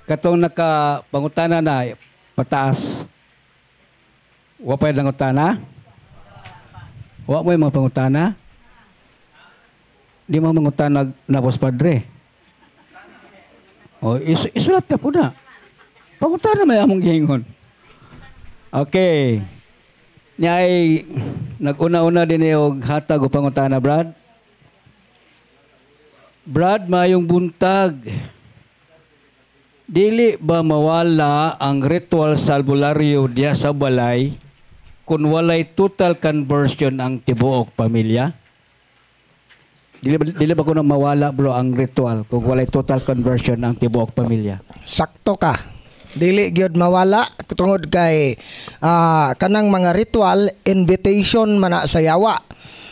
katong nakapangutana na pataas. Wa pa nangutana? Wa mo mga pangutana? Di mo mangutana na Boss Padre. O isulat ka po na. Pangutana may among giingon. Okay. Nya ay nag-una-una din og hatag o pangutana, Brad. Brad, mayong buntag. Dili ba mawala ang ritual sa albularyo diya sa balay kung walay total conversion ang tibuok pamilya? Dili ba kuno mawala bro ang ritual kung walay total conversion ang tibuok pamilya? Sakto ka. Dili gyud mawala tungod kay kanang mga ritual invitation man na sa yawa.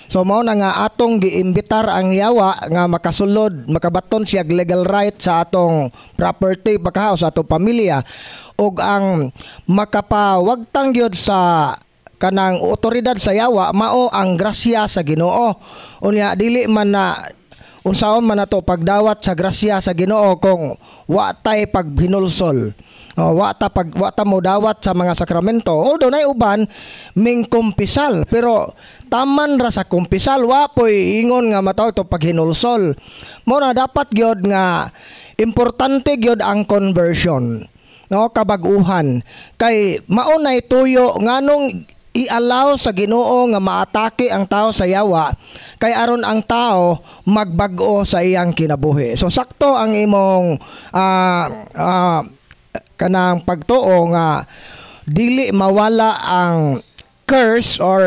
So mao na nga atong giimbitar ang yawa nga makasulod, makabaton siya legal right sa atong property pagkahaw sa atong pamilya ug ang makapawagtang gyud sa kanang otoridad sa yawa mao ang grasya sa Ginoo. Unya dili man na unsaon man nato pagdawat sa grasya sa Ginoo kung wa tay paghinulsol. Wa ta mo dawat sa mga sakramento. Although nay uban ming kumpisal pero taman ra sa kumpisal wa poy ingon nga mataw to paghinulsol. Mo na dapat gyud nga importante gyud ang conversion. No, kabaguhan kay mao nay tuyo nganong i-allow sa Ginoo nga maatake ang tao sa yawa kay aron ang tao magbag-o sa iyang kinabuhi. So sakto ang imong kanang pagtuo nga dili mawala ang curse or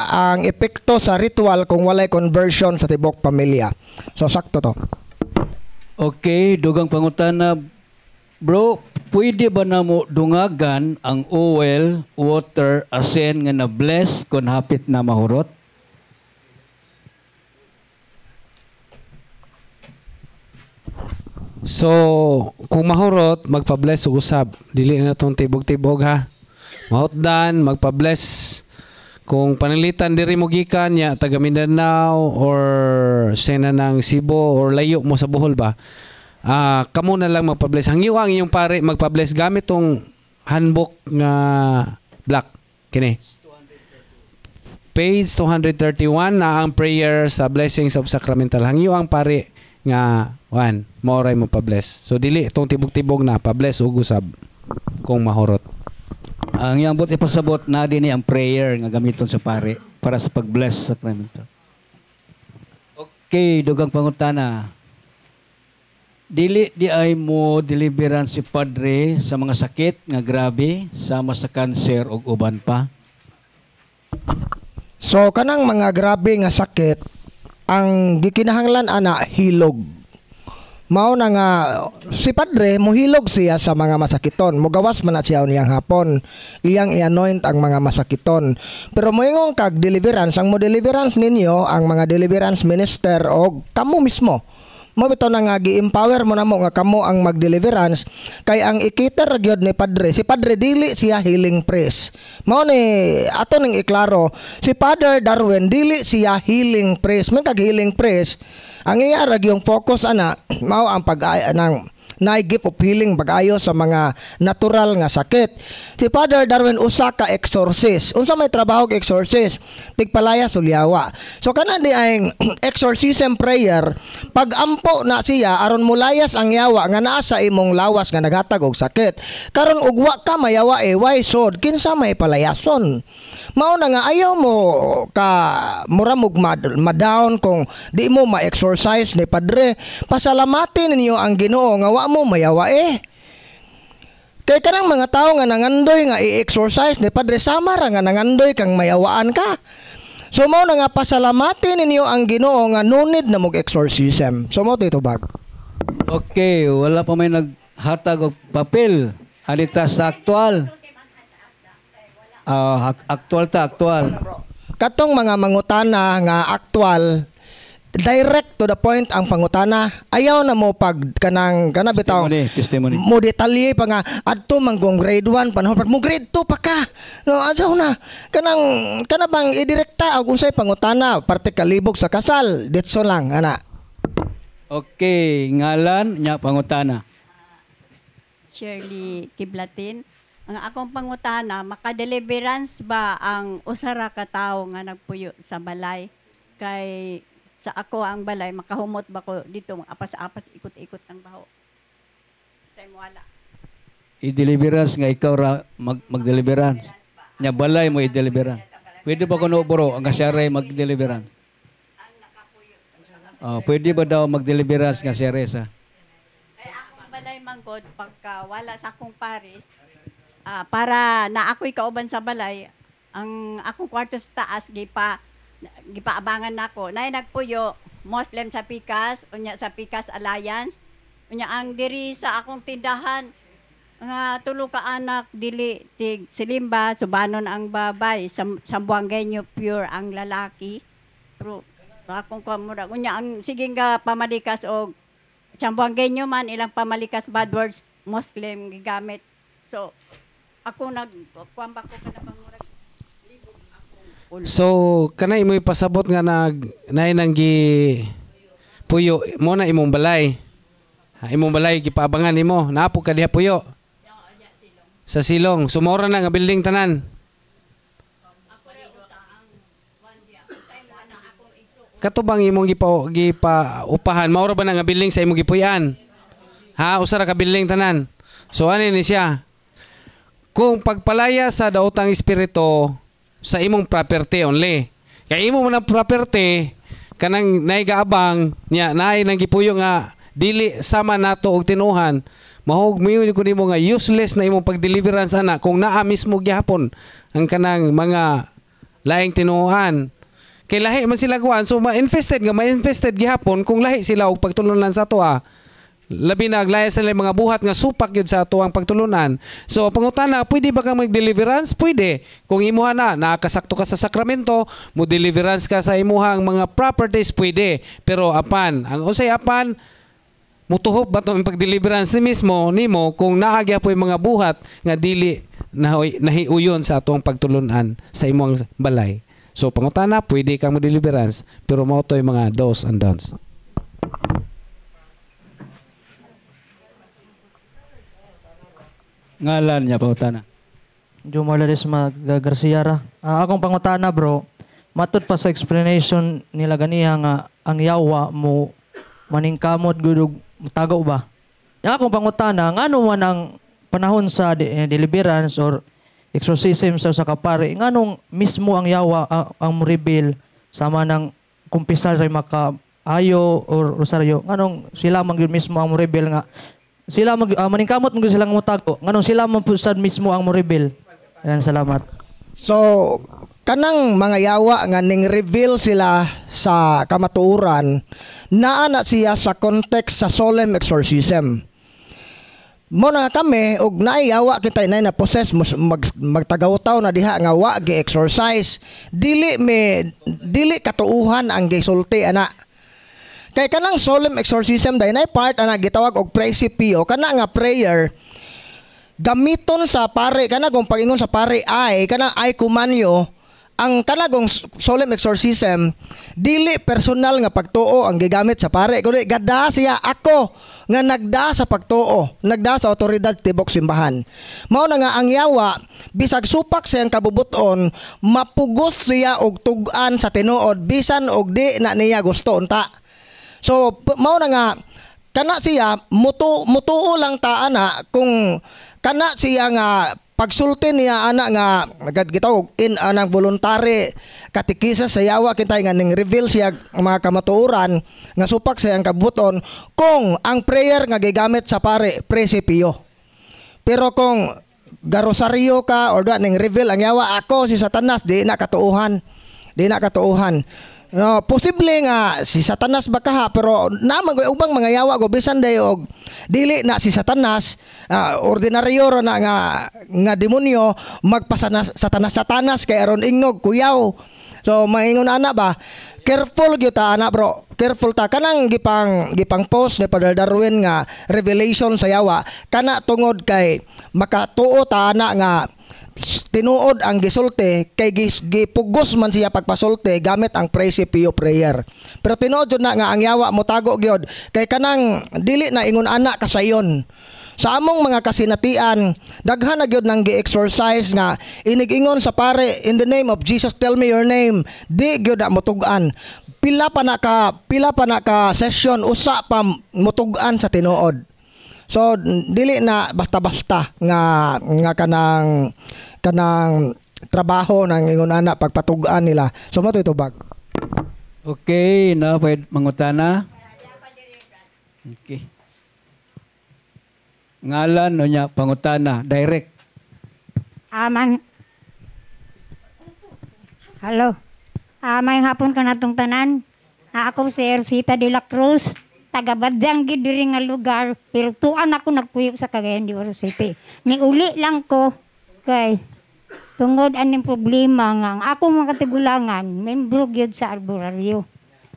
ang epekto sa ritual kung walay conversion sa tibok pamilya. So sakto to. Okay, dugang pangutana. Bro, pwede ba na mo dungagan ang oil, water, asin nga na-bless kung hapit na mahurot? So, kung mahurot, magpa-bless o usab. Dili na itong tibog-tibog ha. Mahutdan, magpa-bless. Kung panilitan diri mo gikan ya taga Mindanao or sena ng Cebu or layo mo sa Bohol ba? Kamo na lang magpa-bless. Hangyo ang iyong pare magpa-bless gamit tong handbook nga black kini. Page 231 na ang prayer sa blessings of sacramental. Hangyo ang pare nga maoray mo pa-bless. So dili itong tibog-tibog na pa-bless ug usab kung mahurot. Ang iyang bot ipasabot na din ang prayer nga gamiton sa pare para sa pag-bless sa sacramento. Okay, dugang pangutana. Dili di ay mo deliverance si Padre sa mga sakit nga grabe sama sa cancer ug uban pa? So kanang mga grabe nga sakit ang gikinahanglan ana hilog. Mao na nga si Padre mohilog siya sa mga masakiton. Mogawas man na siya niyang hapon. Iyang i-anoint ang mga masakiton. Pero moingon kag deliverance, ang mo deliverance ninyo ang mga deliverance minister o kamo mismo. Mabito na nga gi-empower mo na mo nga kamo ang mag-deliverance kay ang ikiter gyud ni Padre. Si Padre dili siya healing priest. Mao ni ato ning iklaro, si Father Darwin dili siya healing priest. May kag healing priest. Ang iya yung focus ana mao ang pag-nang naigip of healing bag-ayo sa mga natural nga sakit. Si Father Darwin usa ka exorcist. Unsa may trabaho og exorcist? Tigpalaya sulyawa. So kana di ay exorcism prayer pag-ampo na siya aron mulayas ang yawa nga naa sa imong lawas nga naghatag og sakit. Karon ugwa ka mayawa why sod kinsa may palayason. Mao na nga ayaw mo ka muramog madown kung di mo ma-exorcise ni Padre. Pasalamatin ninyo ang Ginoo nga wa mo mayawa Kay kanang mga tao nga nangandoy nga i-exorcise ni Padre sama ra nga nangandoy kang mayawaan ka. So mao na nga pasalamatin ninyo ang Ginoo nga no need na mag-exorcism. So mao dito bag. Okay, wala pa may naghatag og papel. Alita sa aktual. Aktual. Katong mga mangutana nga aktual, direct to the point ang pangutana. Ayaw na mo pag kanang bitaw testimony. Mo detalye pa nga adto manggong grade 1 panahon pag mo grade 2 pa ka. No, asaw na. Kana bang idirekta og unsay pangutana parte kalibog sa kasal. Ditso lang ana. Okay, ngalan nya pangutana. Shirley Kiblatin. Ang akong pangutana, makadeliverance ba ang usara ka tawo nga nagpuyo sa balay? Kay sa ako ang balay, makahumot ba ko dito, apas-apas, ikot-ikot ang baho? Sa wala. I-deliverance nga ikaw mag-deliverance. Nya balay mo i-deliverance. Pwede ba kuno bro ang kasyare mag-deliverance? Pwede ba daw mag-deliverance nga si Reza? Kaya akong balay manggod, pagka wala sa akong paris, para na ako'y kauban sa balay, ang akong kwarto sa taas, gipaabangan nako. Nay nagpuyo, Muslim sa Pikas, unya sa Pikas Alliance, unya ang diri sa akong tindahan, nga tulo ka anak, dili, tig, silimba, subanon ang babay, sambuanggenyo pure ang lalaki. Pero, akong kamura. Unya, ang sige nga pamalikas o Sambuanggenyo man, ilang pamalikas bad words, Muslim, gigamit. So, ako kuwamba ko ka na pangurag. So, kanay mo ipasabot nga nang puyo mo na imong balay. Imong balay, gipaabangan nimo. Naapo ka diha puyo. Sa silong. Sumora na nga building tanan. Katubang imong upahan, maura ba na nga building sa imong gipuy-an? Ha, usara ka building tanan. So ani ni siya? Kung pagpalaya sa daotang espiritu sa imong property only. Kay imo man ang property kanang naigaabang nya naay nang gipuyo nga dili sama nato og tinuhan, mahog miyo ko nimo nga useless na imong pagdeliverance ana kung naa mismo gihapon ang kanang mga laing tinuhan. Kay lahi man sila kuan, so ma-infested gihapon kung lahi sila og pagtulunan sa ato labi na aglaya sila mga buhat nga supak yun sa ato ang pagtulunan. So pangutana, pwede ba kang mag-deliverance? Pwede. Kung imuha na nakasakto ka sa sakramento, mo deliverance ka sa imuhang mga properties, pwede. Pero apan, ang usay apan, mutuhop ba itong pag-deliverance mismo nimo kung naagya po yung mga buhat nga dili nahiuyon sa atong pagtulunan sa imong balay. So pangutana, pwede kang mo-deliverance, pero mao to yung mga do's and don'ts. Ngalan niya pangutana. Jumala Desma Garcia. Akong pangutana bro, matud pa sa explanation nila ganiha nga ang yawa mo maningkamot gudug tagaw ba? Yang akong pangutana, ngano man ang panahon sa deliverance or exorcism sa kapari, nganong mismo ang yawa ang reveal sama ng kumpisar sa maka-ayo or rosaryo, nganong sila man mismo ang reveal nga sila maningkamot mo silang mutago, nganong sila man pusad mismo ang reveal. Ayan, salamat. So, kanang mga yawa nga ning reveal sila sa kamatuoran, naa na siya sa context sa solemn exorcism. Mo na kami og naiyawa kita inay na possess magtagaw-taw na diha nga wa gi-exorcise, dili katuuhan ang gisulti ana. Kay kanang solemn exorcism day na part ana gitawag og praesipio, kana nga prayer gamiton sa pare, kana kung pagingon sa pare ay kana ay kumanyo. Ang kanagong solemn exorcism, dili personal nga pagtuo ang gigamit sa pare, kundi gada siya ako nga nagda sa pagtuo, nagda sa otoridad tibok simbahan. Mao na nga ang yawa, bisag supak siyang kabubuton, mapugos siya og tug-an sa tinuod bisan og di na niya gusto unta. So mao na nga kana siya mutuo lang ta ana kung kana siya nga pagsulti niya ana nga gitawag in anang voluntary katikisa sa yawa kitay nga ning reveal siya mga kamatuoran nga supak sa ang kabuton kung ang prayer nga gigamit sa pare presipio. Pero kung garosaryo ka or ning reveal ang yawa ako si Satanas, di na katuuhan. No, posible nga si Satanas ba kaha, pero naman ubang mga yawa go bisan day og dili na si Satanas, ordinaryo ro na nga demonyo Satanas kay aron ingnog kuyaw. So maingon ana ba, careful gyud ta ana bro, careful ta kanang gipang post ni Padre Darwin nga revelation sa yawa kana tungod kay makatuo ta ana nga tinuod ang gisulti kay gipugos man siya pagpasulti gamit ang presipio prayer. Pero tinuod jud na nga ang yawa mo tago gyud kay kanang dili na ingon ana kasayon. sa among mga kasinatian daghan na gyud nang gi-exercise nga inig-ingon sa pare, in the name of Jesus tell me your name, di gyud na motug-an. Pila pa na ka session usa pa motug-an sa tinuod. So dili na basta-basta nga kanang trabaho ng ingon ana pagpatug-an nila. So mo itubag. Okay, na pwede mangutana. Okay. Ngalan o niya pangutana, direct. Hello. May hapon ka natong tanan. Ako si Ersita de la Cruz, taga Badyang gid diri nga lugar, pero tuan ako nagpuyo sa Cagayan de Oro City. Niuli lang ko kay tungod aning problema nga ang akong mga katigulangan, membro gyud sa arboraryo.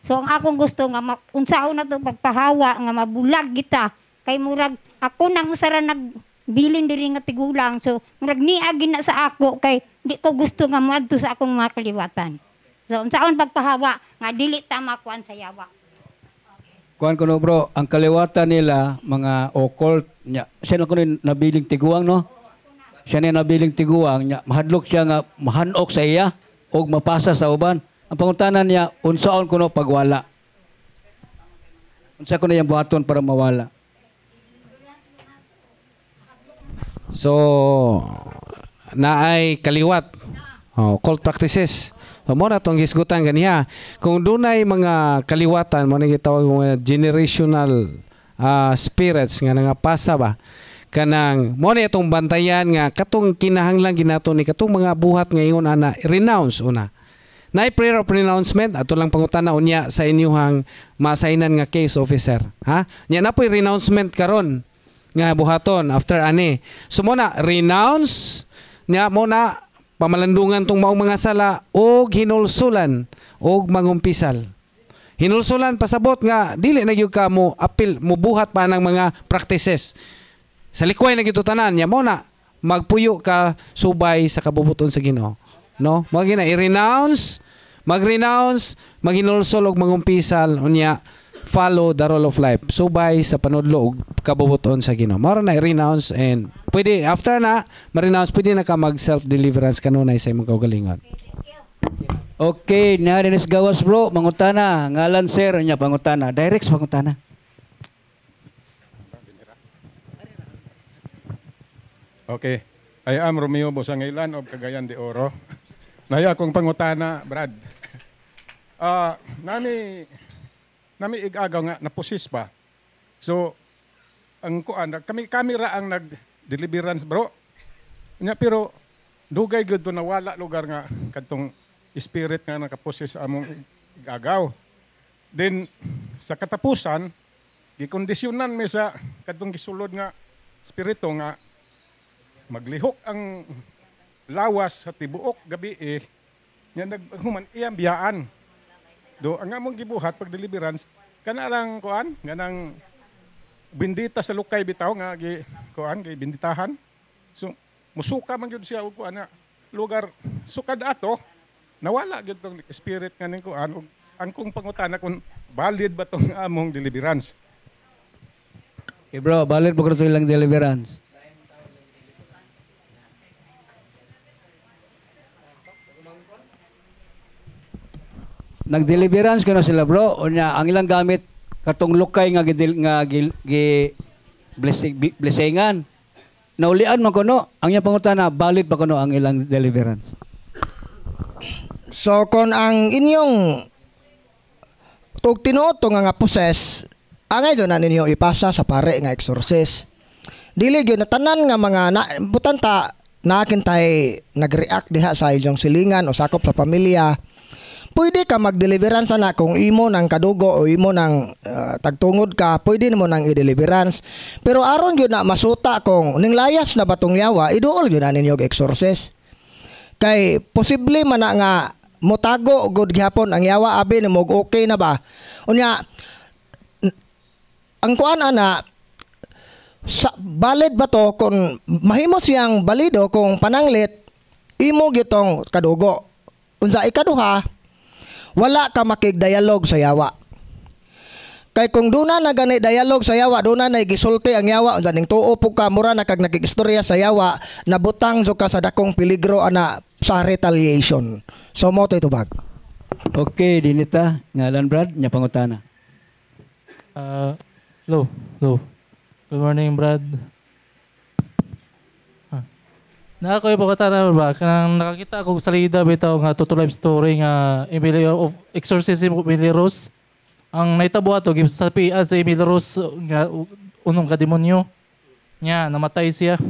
So ang akong gusto nga unsaon na to pagpahawa nga mabulag kita kay murag ako nang usara nagbilin diri nga tigulang. So murag niagi na sa ako kay di ko gusto nga moadto sa akong mga kaliwatan. So unsaon pagpahawa nga dili tama kuan sa yawa. Kuan ko no bro, ang kaliwatan nila mga occult nya. Siya na ko nabiling tiguang no. Siya na nabiling tiguang nya mahadlok siya nga mahanok sa iya og mapasa sa uban. Ang pangutanan niya, unsaon kuno pagwala? Unsa kuno yang buhaton para mawala? So, naay kaliwat. Occult practices. So, mo na itong hisgutan ganiha. Kung dunay mga kaliwatan, mo na gitawag mga generational spirits nga nangapasa ba? Kanang, mo na itong bantayan nga, katong kinahanglang ginato ni katong mga buhat nga ingon ana, renounce una. Na prayer of renouncement ato lang pangutana unya sa inyong masainan nga case officer, ha? Nya na po'y renouncement karon nga buhaton after ani. So mo na renounce nya mo na pamalandungan tong maong mga sala og hinulsulan og mangumpisal. Hinulsulan pasabot nga dili na gyud ka mo apil mo buhat pa ng mga practices. Sa likway na gyud tanan nya mo na magpuyo ka subay sa kabubuton sa Ginoo. No, magina i-renounce, mag-renounce, maghinulsol og mangumpisal unya follow the rule of life. Subay sa panudlo og kabubuton sa Ginoo. Mao na i-renounce and pwede after na ma-renounce pwede na ka mag self-deliverance kanunay sa imong kaugalingon. Okay, na dinis gawas bro, mangutana, ngalan sir nya pangutana, direct sa pangutana. Okay. I am Romeo Bosangailan of Cagayan de Oro. Naya akong pangutana, Brad. Nami igagaw nga napusis pa. So ang kuan kami ra ang nag-deliverance bro. Nya pero dugay gyud do nawala lugar nga kadtong spirit nga nakapusis among igagaw. Then sa katapusan gikondisyonan mi sa kadtong gisulod nga spirito nga maglihok ang lawas sa tibuok gabi nya naghuman iyang biyaan. Do ang among gibuhat pag deliverance kana lang kuan ganang bindita sa lukay bitaw nga gi kuan gi binditahan. So musuka man gyud siya og kuan nga lugar sukad ato nawala gyud tong spirit nga ning kuan ug ang kong pangutana kung valid ba tong among deliverance. Okay bro, valid po ko ilang deliverance. Nag-deliverance ko na sila bro. O niya, ang ilang gamit katong lukay nga blessingan. Naulian man ko no. Ang iyang pangutana, valid pa ko no ang ilang deliverance. So kung ang inyong tug tinuod nga poses, angay do na ninyo ipasa sa pare nga exorcist. Dili gyud na tanan nga mga butanta nakin tay nag-react diha sa inyong silingan o sakop sa pamilya. Pwede ka mag-deliverance na kung imo ng kadugo o imo ng tagtungod ka, pwede mo nang i-deliverance. Pero aron yun na masuta kung ninglayas na batong yawa, iduol yun na ninyo exorcist. Kay posible man na nga mutago good gihapon ang yawa abi ni mog okay na ba. Unya ang kuan ana valid ba to kung mahimo siyang balido kung pananglit imo gitong kadugo. Unsa ikaduha, wala ka makig-dialog sa yawa. Kay kung duna na gani dialog sa yawa, duna na gisulti ang yawa, unsa ning tuo po ka mura na kag nakikistorya sa yawa, nabutang so ka sa dakong peligro ana sa retaliation. So mo to itubag. Okay, dinita ngalan Brad nya pangutana. Hello. Good morning, Brad. Na ako yung pagkatana ba? Kanang nakakita ako sa salida bitaw nga to life story nga Emily of Exorcism of Emily Rose. Ang naitabo ato sa PA sa Emily Rose nga unong kademonyo. Nya namatay siya.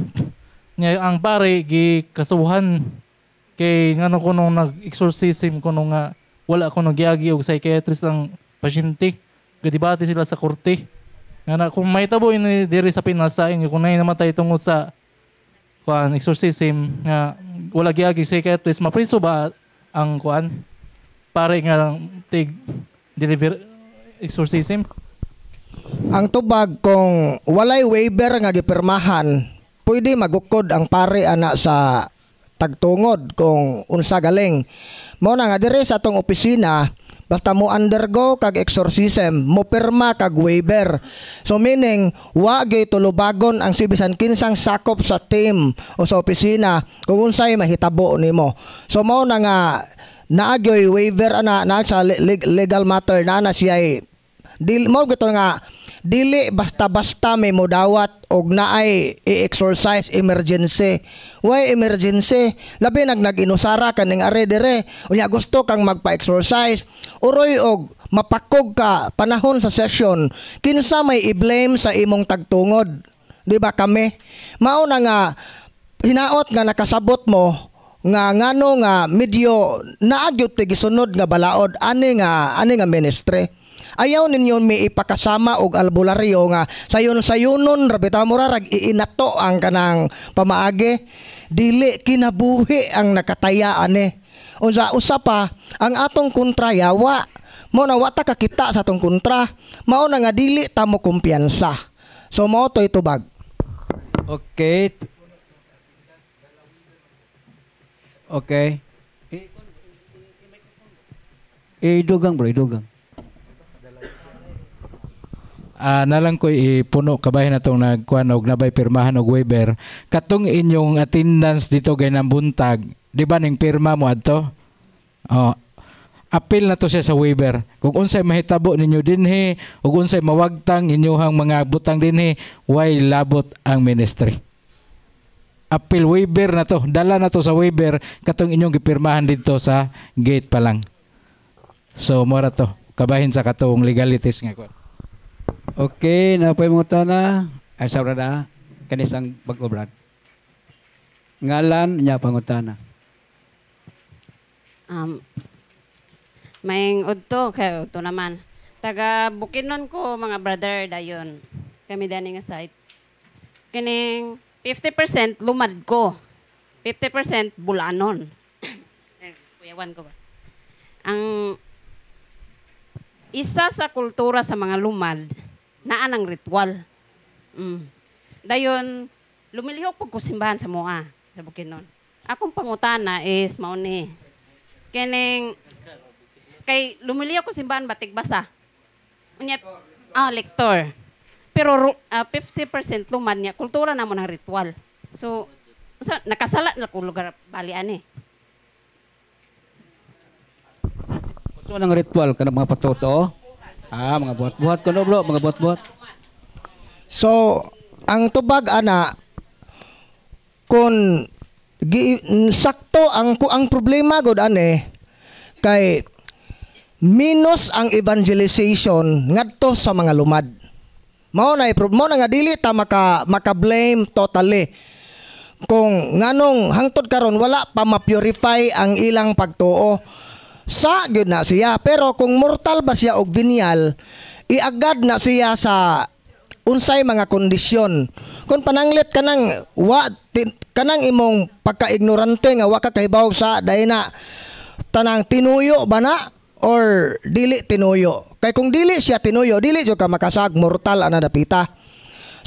Nya ang pare gi kasuhan kay ngano kuno nag-exorcism kuno nga wala kuno giagi og psychiatrist ang pasyente. Gadibati sila sa korte. Nga kung mahitabo ini diri sa Pinas sa inyo kung namatay tungod sa kuan exorcism nga wala giagi psychiatrist mapriso ba ang kuan pare nga tig deliver exorcism? Ang tubag kung walay waiver nga gipirmahan, pwede magukod ang pare ana sa tagtungod kung unsa galing. Mao na nga dire sa atong opisina, basta mo undergo kag exorcism, mo pirma kag waiver. So meaning, wa gyud tulubagon ang bisan kinsang sakop sa team o sa opisina kung unsay mahitabo nimo. So mao na nga naagyoy waiver ana na sa legal matter na siya mo gito nga dili basta-basta may modawat og naay i-exercise emergency. Why emergency? Labi nag-inusara ka ning are dire. Unya gusto kang magpa-exercise. Uroy og mapakog ka panahon sa session. Kinsa may i-blame sa imong tagtungod? Di ba kami? Mao na nga hinaot nga nakasabot mo nga ngano nga medyo naagyot ti gisunod nga balaod ani nga ministry. Ayaw ninyo may ipakasama og albularyo nga sayon-sayonon rabita mo rarag iinato ang kanang pamaagi dili kinabuhi ang nakataya ani. Unsa usa pa ang atong kontra yawa. Mao na wata ka kita sa atong kontra. Mao na nga dili ta mo kumpiyansa. So mao to itubag. Okay. Okay. Idugang bro, idugang. Nalang ko ipuno kabahin natong nagkuan og nabay pirmahan og waiver katong inyong attendance dito gay nang buntag di ba ning pirma mo adto apil na to siya sa waiver kung unsay mahitabo ninyo dinhi ug unsay mawagtang inyohang mga butang dinhi way labot ang ministry apil waiver na to dala na to sa waiver katong inyong gipirmahan dito sa gate pa lang so mora to kabahin sa katong legalities nga kuan. Okay, napay mo na. Ay sabra na. Kanisang bagobrad. Ngalan niya pangutana. May udto kay udto naman. Taga Bukidnon ko mga brother dayon. Kami dani nga site. Kining 50% lumad ko. 50% bulanon. Kuyawan ko ba? Ang isa sa kultura sa mga lumad naa ng ritual. Dayon, lumilihok pag kusimbahan sa mua, sa Bukidnon. Akong pangutana is, mauni, kay lumilihok kusimbahan batik basa. Unya, lektor. Pero 50% lumad niya, kultura na mo ng ritual. So, nakasala na kung lugar balian eh. Ito ng ritual ka ng mga patoto. Mga buhat-buhat ko no bro, mga buhat-buhat. So, ang tubag ana kung sakto ang problema gud ani kay minus ang evangelization ngadto sa mga lumad. Mao na nga dili ta maka-blame totally. Kung nganong hangtod karon wala pa ma-purify ang ilang pagtuo. Sa gyud na siya pero kung mortal ba siya og venial iagad na siya sa unsay mga kondisyon kung pananglit kanang kanang imong pagka-ignorante nga wa ka kahibaw sa dahil na tanang tinuyo ba na or dili tinuyo kay kung dili siya tinuyo dili jud ka makasag mortal ana dapita.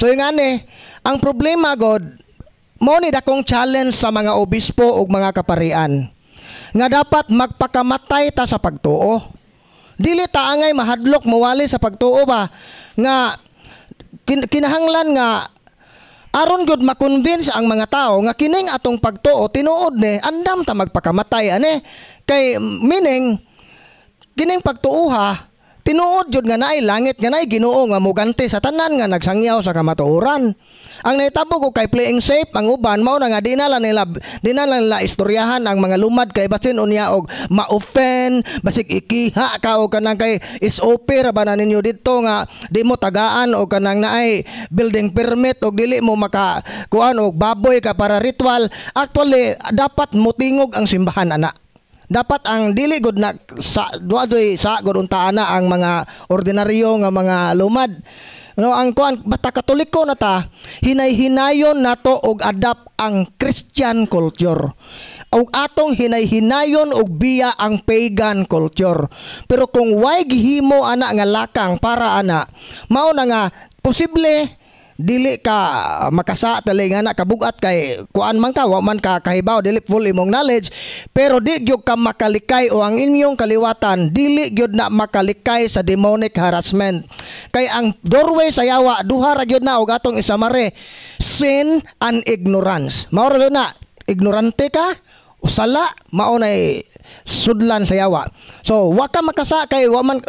So ingani ang problema god mo ni dakong challenge sa mga obispo ug mga kaparian nga dapat magpakamatay ta sa pagtuo. Dili ta angay mahadlok mawali sa pagtuo ba nga kinahanglan nga aron gud makonvince ang mga tao nga kining atong pagtuo tinuod ni andam ta magpakamatay ane kay meaning kining pagtuuha tinuod jud nga naay langit nga naay Ginoo nga moganti sa tanan nga nagsangyaw sa kamatuoran. Ang nahitabo ko kay playing safe ang uban mao na nga di na lang nila istoryahan ang mga lumad kay basin unya og ma-offend basig ikiha ka o kanang kay is over ba na ninyo dito nga di mo tagaan o kanang naay building permit o dili mo maka kuan og baboy ka para ritual. Actually dapat motingog ang simbahan ana. Dapat ang dili gud na sa duadoy sa gud unta ana ang mga ordinaryo nga mga lumad. No, ang kuan basta Katoliko na ta, hinay-hinayon nato og adapt ang Christian culture. Og atong hinay-hinayon og biya ang pagan culture. Pero kung way gihimo ana nga lakang para ana, mao na nga posible dili ka makasa tali nga na kabugat kay kuan man ka wa man ka kahibaw dili full imong knowledge pero di gyud ka makalikay o ang inyong kaliwatan dili gyud na makalikay sa demonic harassment kay ang doorway sa yawa duha ra gyud na og atong isamare sin and ignorance mao ra na ignorante ka usala mao nay sudlan sa yawa. So wa ka makasa kay wa man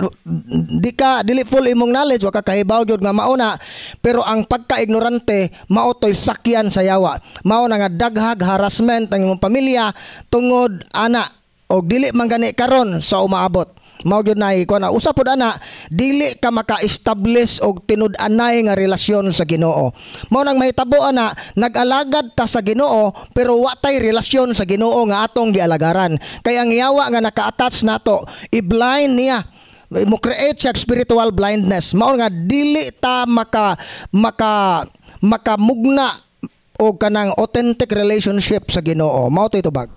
dili full imong knowledge wa ka kahibaw gyud nga mauna pero ang pagka-ignorante mao toy sakyan sa yawa. Mao na nga daghag harassment ang imong pamilya tungod ana og dili man gani karon sa umaabot. Mao gyud na iko na usa pod ana dili ka maka-establish og tinud-anay nga relasyon sa Ginoo. Mao nang mahitabo ana nag-alagad ta sa Ginoo pero wa tay relasyon sa Ginoo nga atong gialagaran. Kay ang yawa nga naka-attach nato i-blind niya mo create siya spiritual blindness. Mao nga dili ta makamugna og kanang authentic relationship sa Ginoo. Mao tay tubag.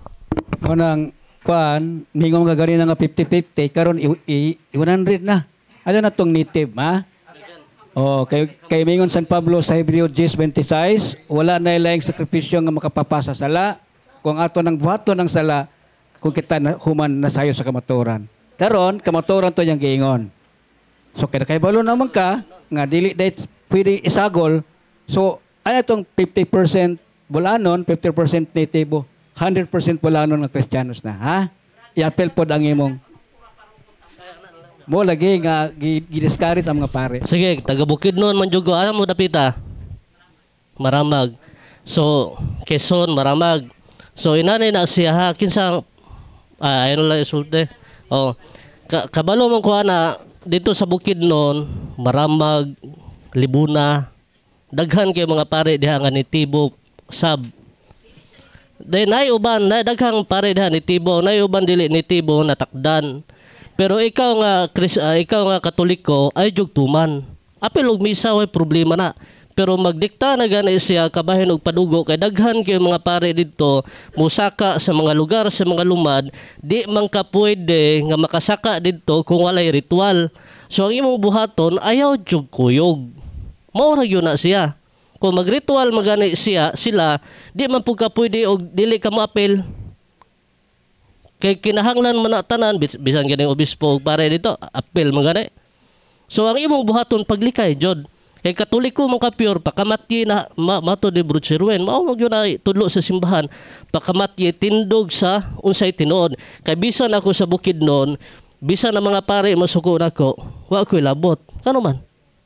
Mao nang kuan ningong nga gani nga 50-50 karon 100 na. Ano na tong native ha? Oh, kay mingon San Pablo sa Hebreo 10:26, wala na ilang sakripisyo nga makapapasa sala kung ato nang buhaton ng sala kung kita na, human nasayo sa kamaturan. Karon kamaturan to yang giingon. So kay balo naman ka nga dili dahil pwede isagol. So ano tong 50% bulanon, 50% natibo. 100% wala nun nga Kristiyanos na, ha? I-apel po ang imong mo lagi nga gidiscourage ang mga pare. Sige, taga Bukidnon man jugo alam mo dapita. Maramag. So, Quezon maramag. So inanay na siya ha kinsa ayun lang isulte. Oh, kabalo man ko ana dito sa Bukidnon, Maramag, Libuna, daghan kay mga pare diha nga nitibo sab. Dahil nay uban na daghang pare diha ni Tibo, nay uban dili ni Tibo natakdan. Pero ikaw nga Katoliko ay jugtuman. Apil og misa way problema na. Pero magdikta na gani siya kabahin og padugo kay daghan kay mga pare didto musaka sa mga lugar sa mga lumad, di man ka pwede nga makasaka didto kung walay ritual. So ang imong buhaton ayaw jug kuyog. Mao ra gyud na siya. Kung mag-ritual magani sila, di man po ka pwede o dili ka maapil. Kay kinahanglan man na tanan, bisan ganing obispo pare dito, apil magani. So ang imong buhaton paglikay, Jod. Kay Katoliko mong kapyor, pakamatye na mato de Brutserwen, mao yun na tudlo sa simbahan, pakamatye tindog sa unsay tinuod. Kay bisan ako sa Bukidnon, bisan na mga pare masuko nako, wa ko'y labot. Kano man?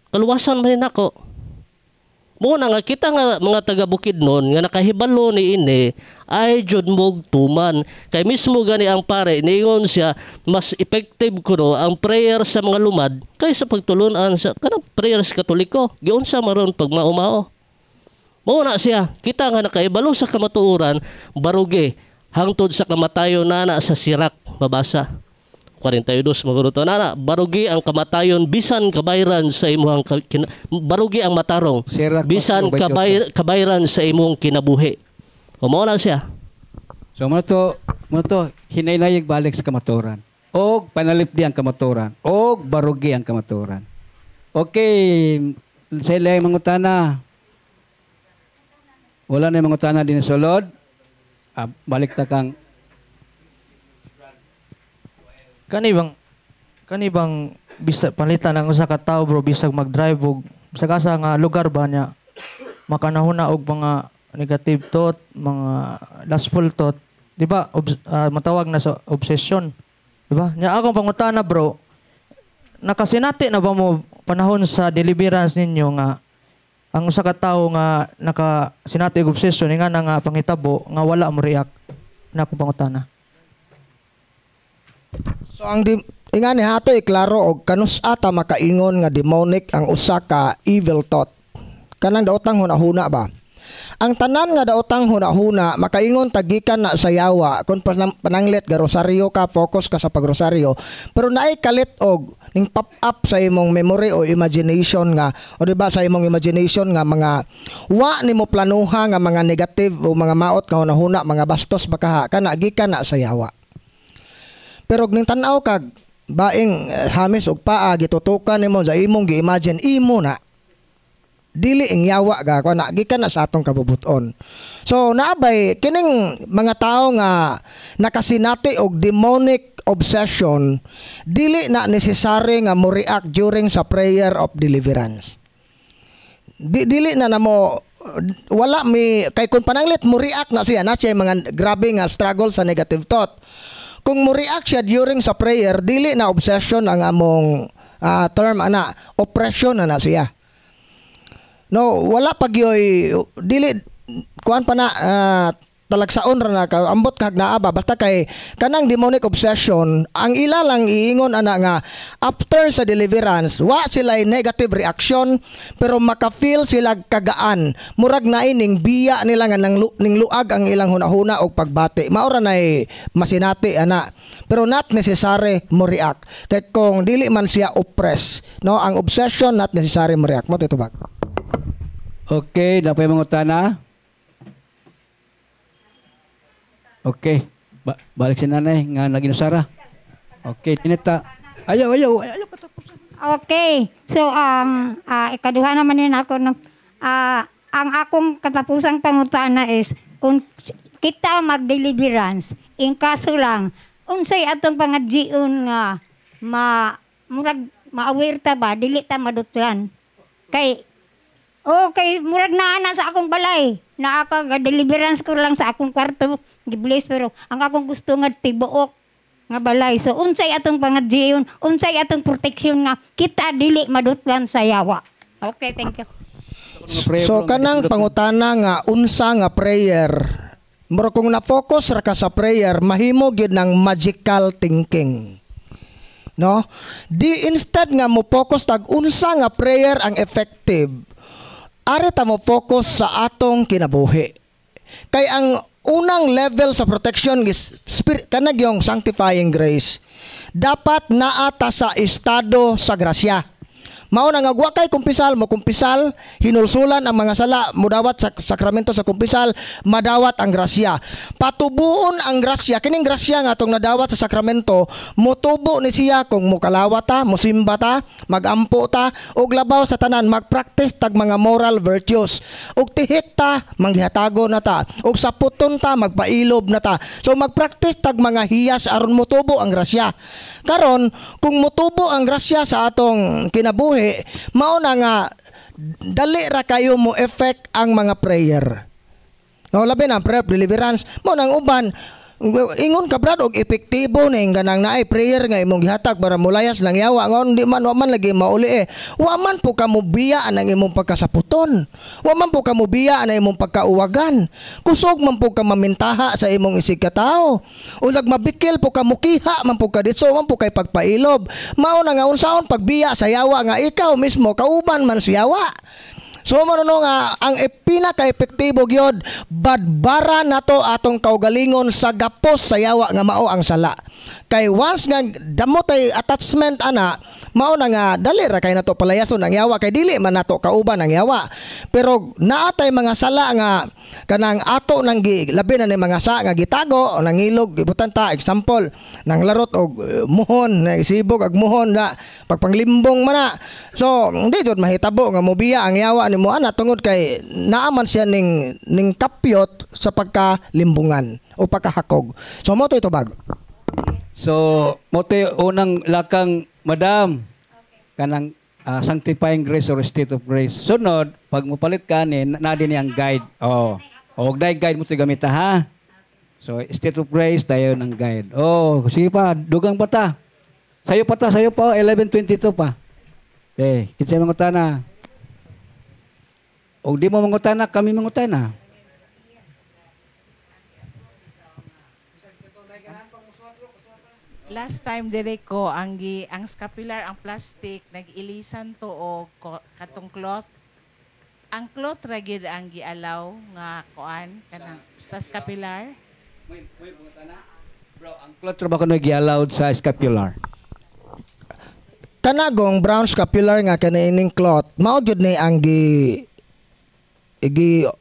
Kaluwasan man nako. Muna nga kita nga mga taga Bukidnon nga nakahibalo ni ini ay jud mog tuman kay mismo gani ang pare niingon siya mas effective kuno ang prayer sa mga lumad kaysa pagtulunan sa kanang prayer sa Katoliko giunsa maron pag maumao. Muna siya kita nga nakahibalo sa kamatuoran baruge hangtod sa kamatayon nana sa Sirak mabasa 42 maguruto na barugi ang kamatayon bisan kabayran sa imong barugi ang matarong bisan kabayran sa imong kinabuhi. O mao na siya. So mo to hinaynayag balik sa kamaturan. Og panalipdi ang kamaturan. Og barugi ang kamaturan. Okay, sa ilay mangutana. Wala na mangutana din sa Lord. Balik ta kang Kani bang kani bang bisa palitan ang usa ka tawo bro bisag mag-drive og sa kasa nga lugar ba niya makanahuna og mga negative thought, mga lustful thought, di ba? Matawag na sa obsession. Di ba? Nya akong pangutana bro, nakasinati na ba mo panahon sa deliverance ninyo nga ang usa ka tawo nga nakasinati og obsession nga na nga pangitabo nga wala mo react na akong pangutana. So ang ingani hato klaro og kanus ata makaingon nga demonic ang usa ka evil thought. Kanang daotang hunahuna ba? Ang tanan nga daotang hunahuna makaingon tagikan na sa yawa kung pananglit ga rosaryo ka, focus ka sa pagrosaryo, pero naay kalit og ning pop up sa imong memory o imagination nga o diba sa imong imagination nga mga wa nimo planuha nga mga negative o mga maot nga hunahuna, mga bastos baka kana gikan na sa yawa. Pero ning tan-aw kag baing hamis og paa gitutukan nimo sa imong gi-imagine imo na dili ing yawa ga ko na gikan na sa atong kabubuton. So naabay kining mga tawo nga nakasinati og demonic obsession dili na necessary nga mo react during sa prayer of deliverance. Dili na namo wala mi kay kun pananglit mo react na siya mga grabe nga struggle sa negative thought. Kung mo react siya during sa prayer dili na obsession ang among term ana, oppression na siya. No, wala pagyoy dili kuan pa na talagsaon ra na ka ambot kag naa ba basta kay kanang demonic obsession ang ila lang iingon ana nga after sa deliverance wa sila negative reaction pero maka-feel sila kagaan murag na ining biya nila nga ning luag ang ilang hunahuna og pagbati mao ra nay masinati ana pero not necessary mo react kay kung dili man siya oppress no ang obsession not necessary mo react mo titubag. Okay, dapat mangutana. Okay, balik si nanay nga naginusara. Okay, tinita. Ayaw patapos. Okay. So ikaduha naman yun ako ng ang akong katapusang pangutana is kung kita mag-deliverance in kaso lang unsay atong pangadjion nga murag ma-aware ta ba dili ta madutlan kay okay, murag na ana sa akong balay. Na ako deliverance ko lang sa akong kwarto, gibless pero ang akong gusto nga tibuok nga balay. So unsay atong pangadjiyon, unsay atong proteksyon nga kita dili madutlan sa yawa. Okay, thank you. So kanang pangutana nga unsa nga prayer. Mura kung na-focus ra ka sa prayer, mahimo gyud ng magical thinking. No? Di instead nga mo focus tag unsa nga prayer ang effective. Ari ta mo focus sa atong kinabuhi. Kay ang unang level sa protection is spirit kanag yung sanctifying grace. Dapat naata sa estado sa grasya. Mao na nga wa kay kumpisal mo kumpisal hinulsulan ang mga sala mudawat sa sakramento sa kumpisal madawat ang grasya. Patubuon ang grasya kining grasya nga atong nadawat sa sakramento motubo ni siya kung mokalawat ta, mosimba ta, magampo ta ug labaw sa tanan magpractice tag mga moral virtues. Ug tihik ta manghihatago na ta ug sa puton ta magpailob na ta. So magpractice tag mga hiyas aron motubo ang grasya. Karon kung motubo ang grasya sa atong kinabuhi mao na nga dali ra kayo mo effect ang mga prayer. No, labi na prayer deliverance mo nang uban ingon ka brad og epektibo ning ganang naay prayer nga imong gihatag para mulayas lang yawa ngon di man wa man lagi mauli wa man po ka mo biya ang imong pagkasaputon wa man po ka mo biya ang imong pagkauwagan kusog man po ka mamintaha sa imong isig ka tawo ulag mabikil po ka mukiha man po ka ditso man po kay pagpailob mao na nga unsaon pagbiya sa yawa nga ikaw mismo kauban man sa yawa. So mano nga ang pinaka-epektibo gyud badbara nato atong kaugalingon sa gapos sa yawa nga mao ang sala. Kay once nga damot ay attachment ana mao na nga dali ra kay nato palayason ang yawa kay dili man nato kauban ang yawa. Pero naatay mga sala nga kanang ato nang labi na ni mga sa nga gitago o nangilog ibutan ta example nang larot og muhon na isibog ag muhon na pagpanglimbong man na. So hindi jud mahitabo nga mobiya ang yawa nimo ana tungod kay naaman siya ning kapyot sa pagkalimbungan o pagkahakog. So mo to itubag. So, mote unang lakang Madam, kanang sanctifying grace or state of grace. Sunod, pag mupalit ka ni, na din ang guide. Oh. O, guide mo sa gamita, ha? So, state of grace, tayo ng guide. Oh, sige pa, dugang pa ta. Sayo pa, 11:22 pa. Okay, kinsay mangutana. O di mo mangutana, kami mangutana. Last time dire ko ang scapular ang plastic nag-ilisan to o katong cloth. Ang cloth ra gyud ang gialaw nga kuan kanang sa scapular. Bro, ang cloth ra ba kuno gi-allowed sa scapular? Kanagong brown scapular nga kanining cloth, mao gyud ni ang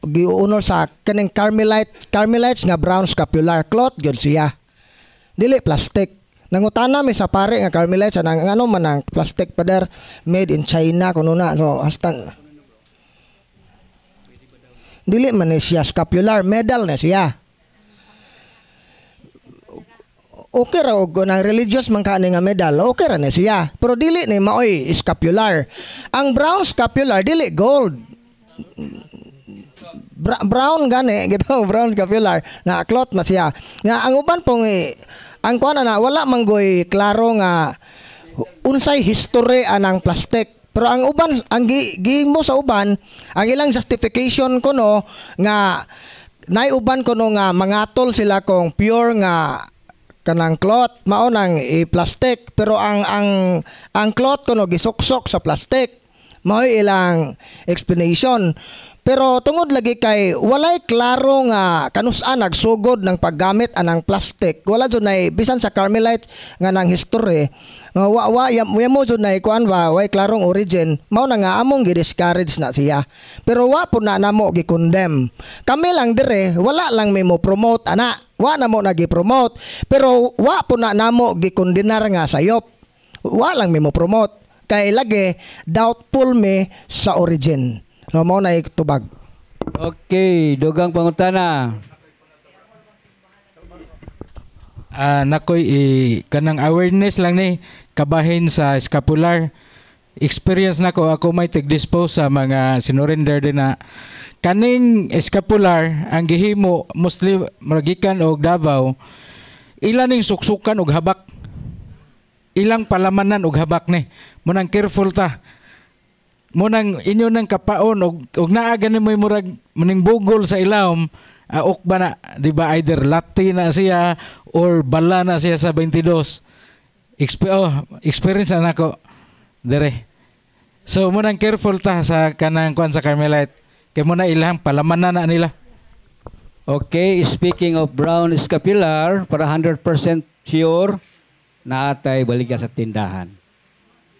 giunol sa kaning Carmelites nga brown scapular cloth gyud siya. Dili plastic. Nangutana mi sa pare nga Carmelites anang ano man ang plastic pader made in China kuno na so hastan. Dili man ni siya scapular, medal na siya. Okay ra og nang religious man ka nga medal, okay ra na siya. Pero dili ni maoy scapular. Ang brown scapular dili gold. Brown gani gito, brown scapular na cloth na siya. Nga ang uban pong ang kuan na wala manggoy klaro nga unsay history anang plastic. Pero ang uban ang gimo sa uban ang ilang justification kuno nga nay uban kuno nga mangatol sila kung pure nga kanang cloth mao nang i-plastic pero ang cloth kuno gisuksok sa plastic mao ilang explanation. Pero tungod lagi kay walay klaro nga kanus-an nagsugod ng paggamit anang plastic. Wala jud nay bisan sa Carmelite nga nang history. Mo jud nay kuan ba way klarong origin. Mao na nga among gi-discourage na siya. Pero wa po na namo gi-condemn. Kami lang dire wala lang may mo promote ana. Wa na mo nagi-promote. Pero wa po na namo gi-condenar nga sayop. Wa lang may mo promote. Kay lagi doubtful me sa origin. So, mo na tubag. Okay, dugang pangutana. Nakoy kanang awareness lang ni kabahin sa scapular. Experience nako ako may tig-dispose sa mga sinurrender din na kaning scapular ang gihimo Muslim magikan og Davao ilan ning suksukan og habak. Ilang palamanan og habak ni. Munang careful ta. Munang inyo nang kapaon og naa gani mo murag muning bugol sa ilawom ok ba na di ba either lati na siya or bala na siya sa 22 experience na nako dire so munang careful ta sa kanang kwan sa Carmelite kay mo na ilang palamanan na nila. Okay, speaking of brown scapular para 100% sure na atay balik sa tindahan.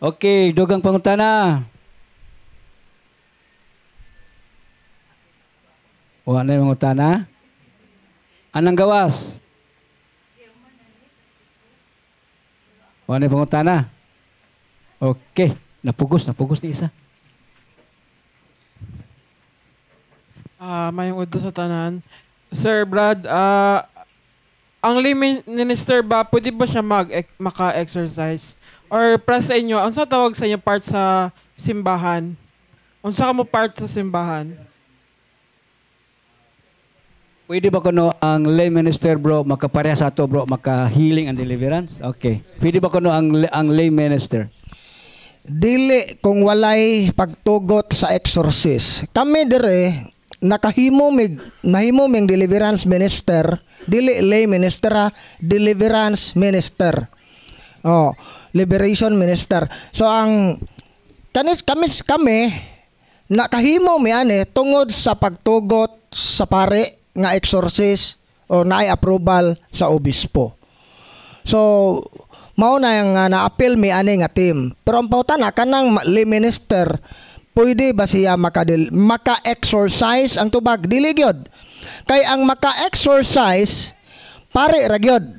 Okay, dugang pangutana. O ano yung utana? Anong gawas? O ano yung utana? Okay. Napugos ni isa. Mayong udo sa tanan. Sir Brad, ang lay minister ba, pwede ba siya maka-exercise? Or para sa inyo, ang sa tawag sa inyo part sa simbahan? Unsa ka mo part sa simbahan? Pwede ba kuno ang lay minister bro makapareha sa ato bro maka-healing and deliverance? Okay. Pwede ba kuno ang lay minister? Dili kung walay pagtugot sa exorcist. Kami dire mahimo mig deliverance minister, dili lay minister, deliverance minister. Oh, liberation minister. So ang kami nakahimo mi ani tungod sa pagtugot sa pare nga exorcist o naay approval sa obispo. So mao na yang na-appeal mi ani nga team. Pero ang pautana kanang lay minister pwede ba siya maka-exorcise ang tubag dili gyud. Kay ang maka-exorcise pare ra gyud.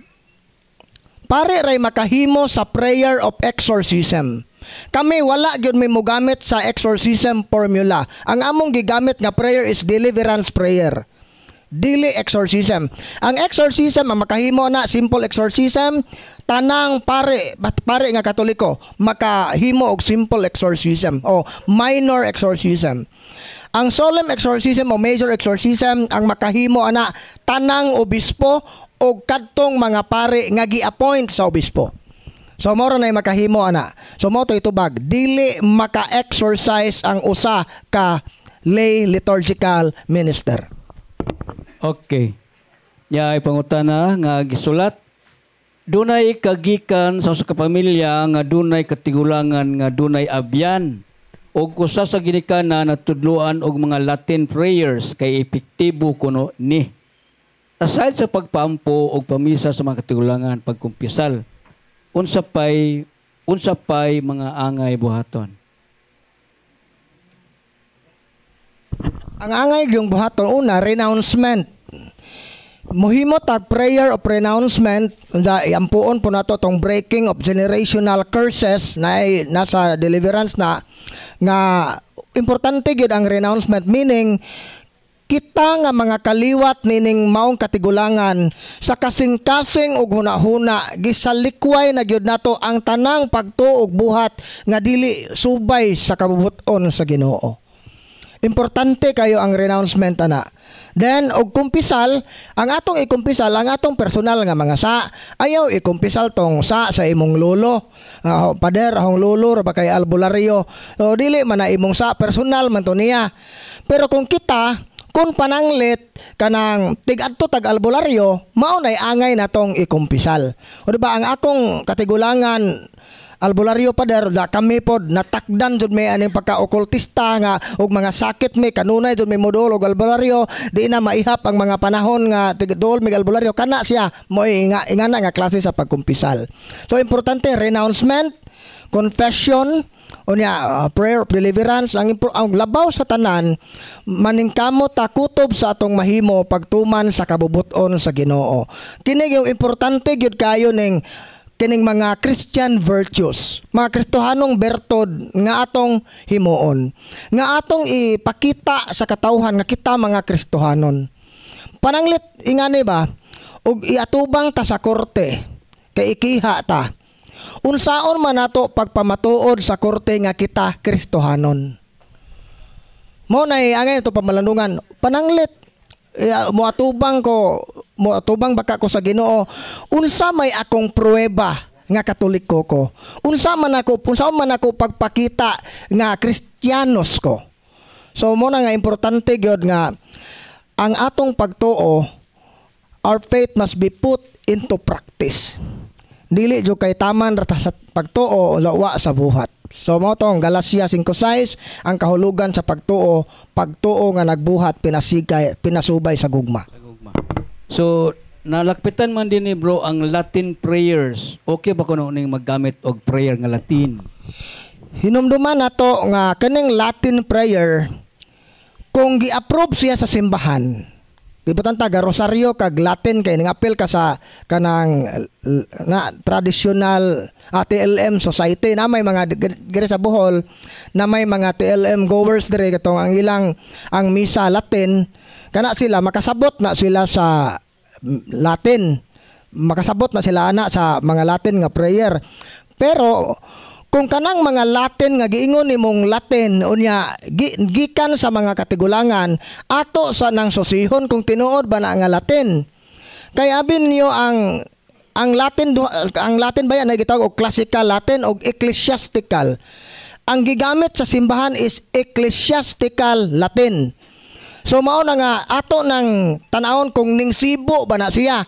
Pare ray makahimo sa prayer of exorcism. Kami wala gyud may mogamit sa exorcism formula. Ang among gigamit nga prayer is deliverance prayer. dili exorcism. Ang exorcism ang makahimo na simple exorcism, tanang pare nga Katoliko makahimo og simple exorcism o minor exorcism. Ang solemn exorcism o major exorcism ang makahimo ana tanang obispo o kadtong mga pare nga gi-appoint sa obispo. So moro na makahimo ana. So mo to itubag, dili maka-exorcise ang usa ka lay liturgical minister. Okay. Nya pangutana nga gisulat, dunay kagikan sa usa ka pamilya nga dunay katigulangan nga dunay abyan og usa sa ginikanan natudloan og mga Latin prayers kay epektibo kuno ni. Aside sa pagpaampo og pamisa sa mga katigulangan pagkumpisal, unsa pay mga angay buhaton? Ang angay yung buhaton una renouncement. Mohimo tag prayer of renouncement unsa iampuon po nato tong breaking of generational curses na nasa deliverance na nga importante gyud ang renouncement, meaning kita nga mga kaliwat nining maong katigulangan sa kasing-kasing ug hunahuna gisalikway na gyud nato ang tanang pagtuo ug buhat nga dili subay sa kabubuton sa Ginoo. Importante kayo ang renouncement ana. Then og kumpisal, ang atong ikumpisal ang atong personal nga mga sa. Ayaw ikumpisal tong sa imong lolo. Pader ahong lolo ra ba kay albularyo. So dili man na imong sa personal man to niya. Pero kung kita kung pananglit kanang tig-adto tag albularyo, mao nay angay natong ikumpisal. O diba ang akong katigulangan albularyo pader da kami pod natakdan jud may aning pagka-okultista nga og mga sakit may kanunay jud may modol og albularyo, di na maihap ang mga panahon nga tigdol may albularyo kana siya mo ingana nga klase sa pagkumpisal. So importante renouncement, confession, unya prayer of deliverance. Ang labaw sa tanan maningkamo ta kutob sa atong mahimo pagtuman sa kabubuton sa Ginoo. Kini yung importante gyud kayo ning kining mga Christian virtues, mga Kristohanong bertod nga atong himuon, nga atong ipakita sa katawhan nga kita mga Kristohanon. Pananglit ingani ba ug iatubang ta sa korte kay ikiha ta. Unsaon man nato pagpamatuod sa korte nga kita Kristohanon. Mo nay angay to pamalandungan, pananglit moatubang baka ko sa Ginoo unsa may akong pruweba nga Katoliko ko, unsa man ako pagpakita nga Kristiyanos ko. So mo na nga importante gyud nga ang atong pagtuo, our faith must be put into practice. Dili jud kay taman ra sa pagtuo wa sa buhat. So mo tong Galacia 5:6 ang kahulugan sa pagtuo nga nagbuhat pinasubay sa gugma. So nalakpitan man din ni bro ang Latin prayers. Okay ba kuno ning maggamit og prayer nga Latin? Hinumduman nato nga kaning Latin prayer kung gi-approve siya sa simbahan. Gibutan taga rosaryo kag Latin kay ningapil ka sa kanang na traditional TLM society na may mga dire sa Bohol na may mga TLM goers dire katong ang misa Latin kana sila makasabot na sila sa Latin, makasabot na sila ana sa mga Latin nga prayer. Pero kung kanang mga Latin nga giingon nimong Latin unya gikan sa mga katigulangan ato sa nang susihon kung tinuod ba na nga Latin. Kay abin niyo ang Latin bayan na gitawag og classical Latin og ecclesiastical. Ang gigamit sa simbahan is ecclesiastical Latin. So mao na nga ato nang tan-awon kung ning Sibo ba na siya.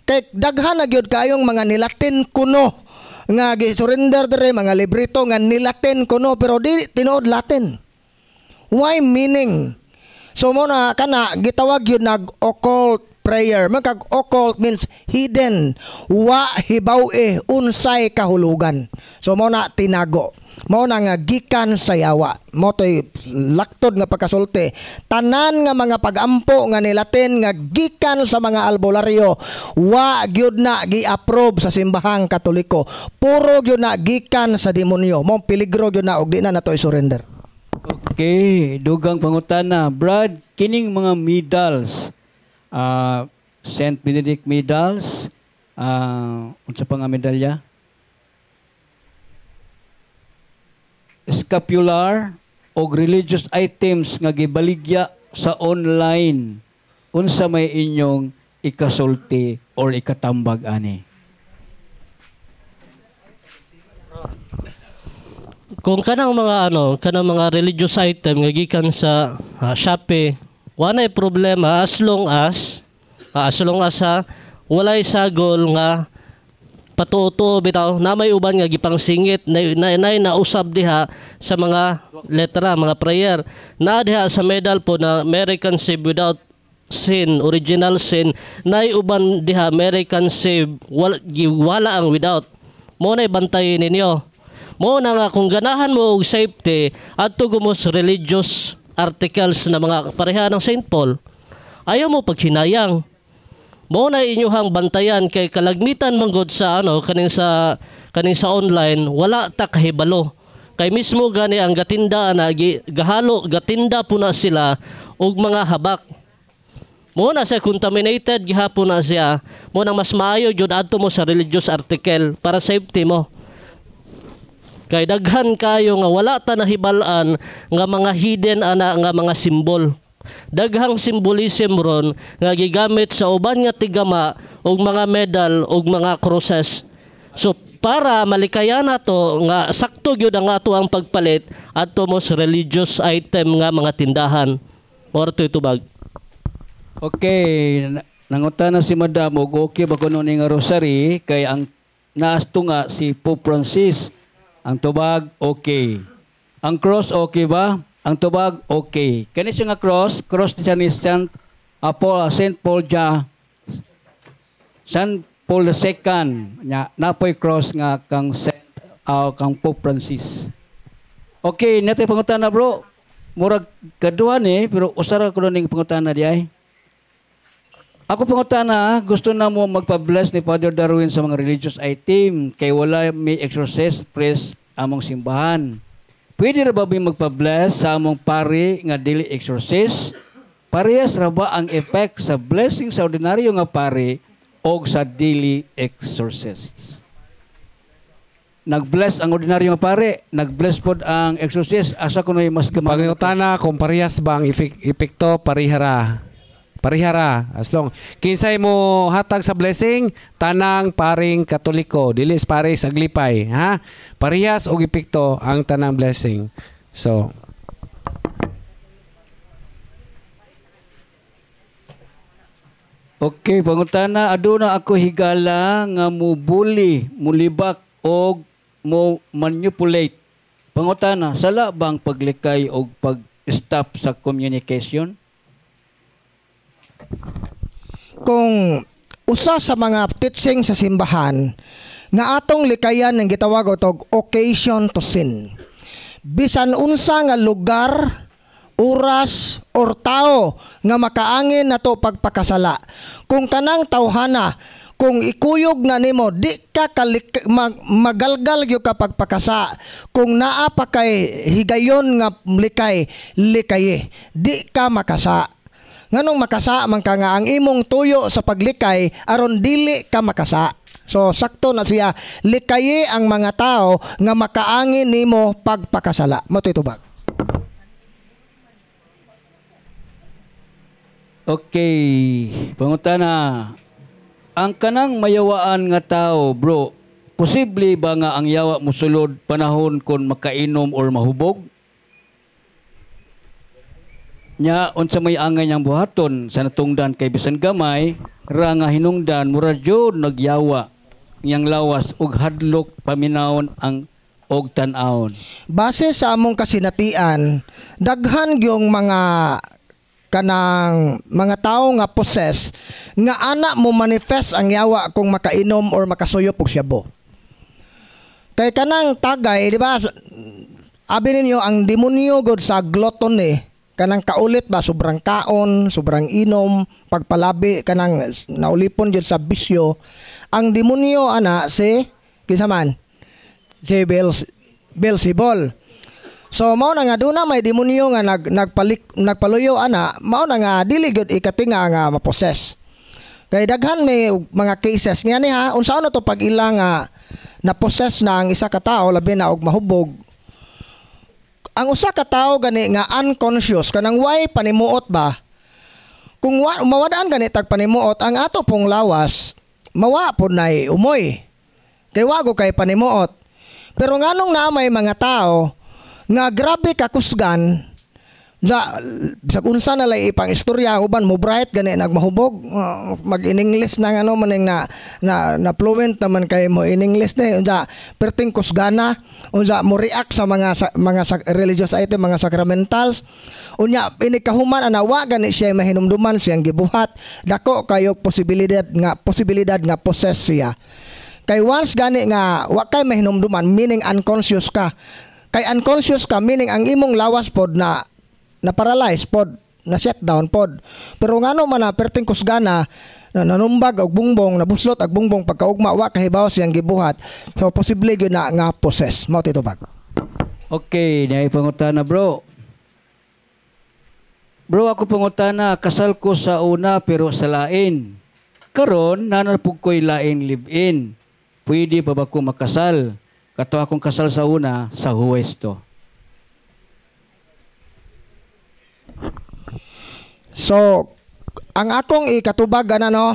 Kay daghan na gyud kayong mga ni Latin kuno nga gi-surrender dire mga librito nga ni Latin kuno pero di tinuod Latin. Why meaning? So mo na kana gitawag yun nag-occult prayer. Magkag occult means hidden. Wa hibaw unsay kahulugan. So mo na tinago. Mo na nga gikan sa yawa. Mo toy laktod nga pagkasulti. Tanan nga mga pagampo nga ni Latin nga gikan sa mga albularyo wa gyud na gi-approve sa simbahang Katoliko. Puro gyud na gikan sa demonyo. Mo peligro gyud na og di na nato i-surrender. Okay, dugang pangutana. Brad, kining mga medals Saint Benedict medals, unsa pa nga medalya? Scapular o religious items nga gibaligya sa online, unsa may inyong ikasulti or ikatambag ani? Kung kanang mga religious item nga gikan sa Shopee, wala problema as long as walay sagol nga patuto bitaw na may uban nga gipang singit na nausab diha sa mga letra, mga prayer. Na diha sa medal po na American Save Without Sin, original sin, na uban diha American Save, wala ang without. Mo na bantayin ninyo. Mo na nga kung ganahan mo og safety adto gumos religious articles na mga pareha ng St. Paul, ayaw mo paghinayang. Mo na inyuhang bantayan kay kalagmitan manggod sa kaning sa online, wala ta kahibalo. Kay mismo gani ang gatinda na gahalo gatinda po na sila og mga habak. Mo na siya contaminated gihapon na siya. Mo nang mas maayo jud adto mo sa religious article para safety mo. Kay daghan kayo nga wala ta nahibal-an nga mga hidden nga mga simbol. Daghang symbolism ron nga gigamit sa uban nga tigama og mga medal og mga crosses. So para malikayan nato nga sakto gyud ang ato ang pagpalit adto mo sa religious item nga mga tindahan. Or to itubag. Okay, nangutan na si Madam og okay ba kuno ni nga rosary kay ang naasto nga si Pope Francis. Ang tubag, okay. Ang cross, okay ba? Ang tubag, okay. Kani siya nga cross siya ni St. Paul II. Napoy cross nga kang Pope Francis. Okay, nato pangutana bro. Murag kadua ni, pero usara ko ning pangutana di ay. Ako pangutana, gusto na mo magpa-bless ni Father Darwin sa mga religious item kay wala may exorcist priest among simbahan. Pwede ra ba magpa-bless sa among pari nga dili exorcist? Parehas ra ba ang effect sa blessing sa ordinaryo nga pari o sa dili exorcist? Nag-bless ang ordinaryo nga pari, nag-bless pod ang exorcist, asa kuno mas gamay. Pangutana kung parehas ba ang epekto, parihara. As long kinsay mo hatag sa blessing, tanang paring Katoliko, dili pare sa aglipay, ha? Parehas og epekto ang tanang blessing. So okay, pangutana, aduna ako higala nga mubuli, mulibak og mo manipulate. Pangutana, sala bang paglikay og pag-stop sa communication? Kung usa sa mga teaching sa simbahan nga atong likayan ng gitawag og occasion to sin. Bisan unsa nga lugar, oras or tao nga makaangin nato pagpakasala. Kung kanang tawhana, kung ikuyog na nimo, di ka magalgal gyud ka pagpakasa. Kung naa pa kay higayon nga likay, di ka makasa. Nganong makasa man ka nga ang imong tuyo sa paglikay aron dili ka makasa. So sakto na siya, likayi ang mga tao nga makaangin nimo pagpakasala. Mo titubag. Okay, pangutana. Ang kanang mayawaan nga tao, bro, posible ba nga ang yawa mosulod panahon kon makainom or mahubog? Nya unsa may angay niyang buhaton sa natungdan kay bisan gamay ra nga hinungdan mura jud nagyawa niyang lawas og hadlok paminawon ang og tan-awon. Base sa among kasinatian, daghan gyung mga kanang mga tao nga possess nga ana mo manifest ang yawa kung makainom or makasuyop og syabo. Kay kanang tagay, di ba? Abi ninyo ang demonyo god sa gluttony. Kanang kaulit ba, sobrang kaon, sobrang inom, pagpalabi, kanang naulipon dyan sa bisyo. Ang demonyo, si, kisaman, si Beelzebul. So mao na nga duna may demonyo nga nagpaluyo ana, mao na nga dili gyud ikatinga nga maposes. Kay daghan may mga cases nga ni ha, unsaon na to pag ila nga na-possess na ang isa ka tawo labi na og mahubog. Ang usa ka tawo gani nga unconscious kanang way panimuot ba? Kung mawadaan gani tag panimuot, ang ato pong lawas mawa pod nay umoy. Kay wago kay panimuot. Pero nganong na may mga tao nga grabe kakusgan sa unsa na lay ipang istorya uban mo bright gani nagmahubog mag in English na ano maning na fluent naman kay mo in English na unsa perting kusgana unsa mo react sa mga religious item mga sacramentals unya inikahuman anawa gani siya mahinumduman siyang gibuhat dako kayo posibilidad nga possess siya kay once gani nga wa kay mahinumduman meaning unconscious ka kay unconscious ka meaning ang imong lawas pod na paralyze pod, na shutdown pod. Pero ngano man na perting kusgana na nanumbag og bungbong, nabuslot ag bungbong pagkaugma wa kahibaw siyang gibuhat. So posible gyud na nga possess. Mao titubag. Okay, nay pangutana bro. Bro, ako pangutana, kasal ko sa una pero sa lain. Karon nanapug ko'y lain live-in. Pwede pa ba ko makasal? Kato akong kasal sa una sa huwesto. So, ang akong ikatubag no,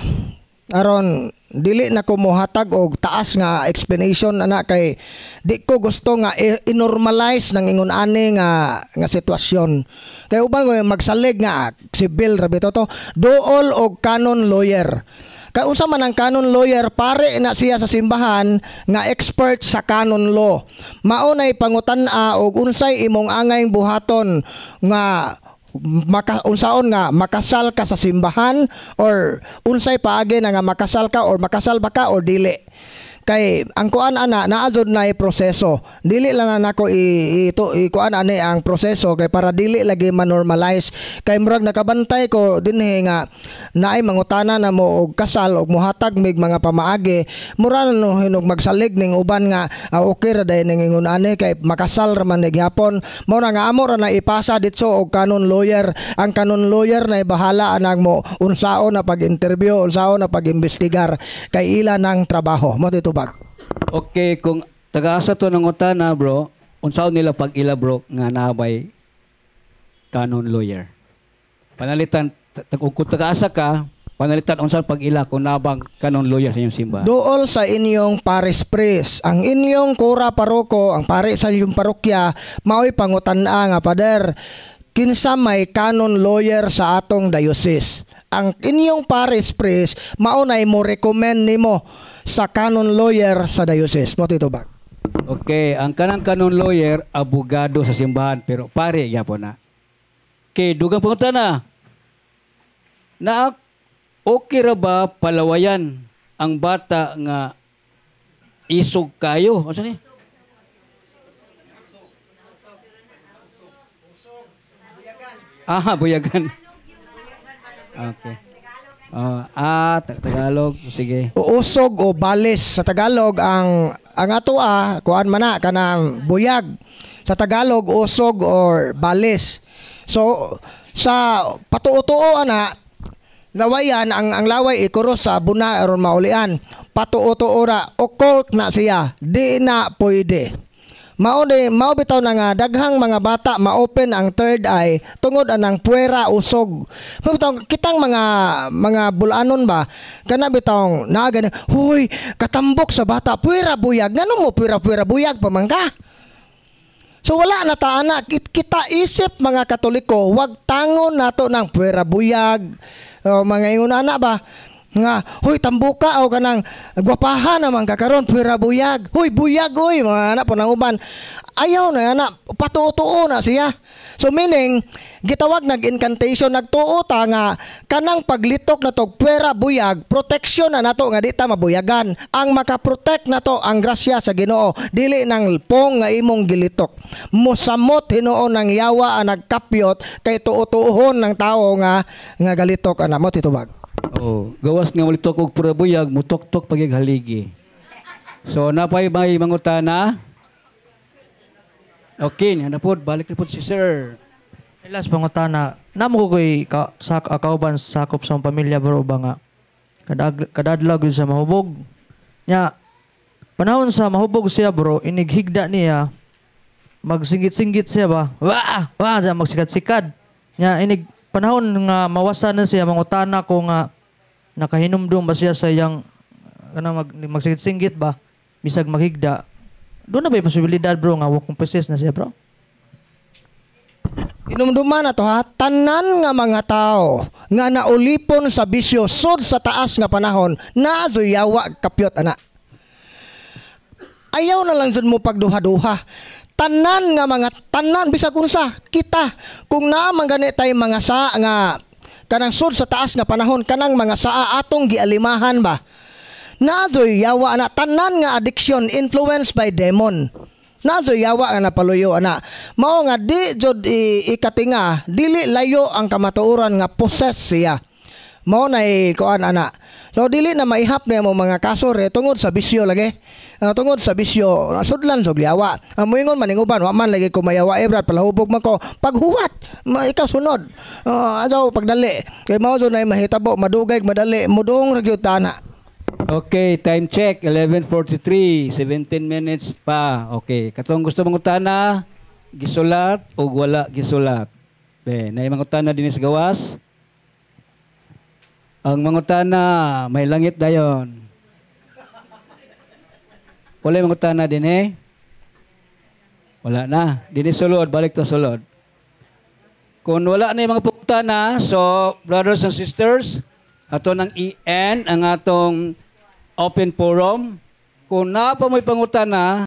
aron dili na ko mohatag og taas nga explanation ana kay di ko gusto nga i-normalize nang ingon ani nga sitwasyon. Kay uban ko magsalig nga civil rabi to duol og canon lawyer. Kay unsa man ang canon lawyer pare na siya sa simbahan nga expert sa canon law. Mao nay pangutan-a og unsay imong angayng buhaton nga unsaon nga makasal ka sa simbahan or unsay paagi na nga makasal ka or makasal ba ka or dili kay ang kuan ana naadod na proseso dili lang na nako kuan ani ang proseso kay para dili lagi ma-normalize kay murag nakabantay ko dinhi nga naay mangutana na mo og kasal og mohatag mig mga pamaagi mura no hinog magsalig ning uban nga okay ra day ning ingon ani kay makasal ra man gyapon mao na nga amo ra na ipasa ditso og canon lawyer ang canon lawyer na bahala anang mo unsaon na pag-interview unsaon na pag-imbestigar kay ila nang trabaho mo dito. Okay, kung taga-asa to ng utana, bro, unsaon nila pag ila, bro, nga nabay canon lawyer. Panalitan, kung taga-asa ka, panalitan unsaon pag ila kung nabang canon lawyer sa inyong simbahan. Dool sa inyong parish priest, ang inyong kura paroko, ang pari sa inyong parokya, mao'y pangutan-a nga, Pader, kinsa may canon lawyer sa atong diocese. Ang inyong parish priest, maunay mo recommend nimo sa canon lawyer sa diocese. Mo tito ba? Okay, ang kanang canon lawyer, abogado sa simbahan, pero pare, yapon na. Okay, dugang punta na. Okay ra ba palawayan ang bata nga isog kayo? Ano ni? Buyagan. Okay. Tagalog. Sige. Usog o balis sa Tagalog ang ato kuan man na kanang buyag. Sa Tagalog usog or balis. So sa patuo-tuo ana lawayan ang laway ikuros sa buna aron maulian. Patuo-tuo ra occult na siya. Di na pwede. Mao bitaw na nga daghang mga bata ma-open ang third eye tungod anang puwera usog. Bitaw kitang mga bulanon ba kana bitaw na gani, huy katambok sa bata puwera buyag. Ngano mo puwera buyag pamangka? So wala na ta ana kita isip mga Katoliko wag tangon nato ng puwera buyag. Mga ingon ana ba nga, huy tambuka o kanang gwapahan naman kakaron puwera buyag. Huy buyag oy mga anak po ng uban. Ayaw na anak patuo-tuo na siya. So meaning gitawag nag-incantation nagtuo ta nga kanang paglitok na to puwera buyag protection na nato nga di ta mabuyagan. Ang makaprotect nato ang grasya sa Ginoo dili nang pong nga imong gilitok. Mosamot Hinuon ng yawa ang nagkapyot kay tuo-tuohon ng tao nga galitok ana mo titubag. Gawas nga malitok og pura buyag mutok-tok pagig haligi. So napay may mangutana. Okay, niya na po. Balik na po si Sir. Last pangutana, namo ko ko'y kauban sakop sa akong pamilya bro ba nga kadadlag yun sa mahubog. Nya, panahon sa mahubog siya bro, inighigda niya, magsinggit-singgit siya ba? Wah! Wah! Magsikat-sikad. Nya, panahon nga mawasa na siya, mangutana ko nga nakahinumdum ba siya sa iyang magsinggit-singgit ba? Bisag maghigda. Doon na ba yung posibilidad bro nga wakong possess na siya bro? Inumduman na to ha, tanan nga mga tao nga naulipon sa bisyo sud sa taas nga panahon na yawa kapyot ana. Ayaw na lang jud mo pagduha-duha. Tanan nga mga tanan bisag unsa kita kung naman gani tay mga sa nga kanang sud sa taas nga panahon kanang mga saa atong gialimahan ba. Nadoy yawa na tanan nga addiction influenced by demon. Nadoy yawa nga napaluyo ana. Mao nga di jud ikatinga dili layo ang kamatuoran nga possess siya. Mao na kuan ana. So dili na maihap na mo mga kaso re tungod sa bisyo lagi. Tungod sa bisyo sudlan sog yawa. Moingon maning uban wa man lagi ko mayawa brad palahubog man ko paghuwat. Ikaw sunod. Asaw pagdali. Kay mao jud na mahitabo madugay madali mudong ra gyud ana. Okay, time check. 11:43. 17 minutes pa. Okay. Katong gusto mong utana, gisulat o wala gisulat. Be, na yung utana din sa gawas. Ang mga utana, may langit dayon. Wala yung utana din eh. Wala na. Din sulod, balik to sulod. Kung wala na yung mga utana, so brothers and sisters, ato nang i-end ang atong open forum. Kung na pa mo'y pangutana,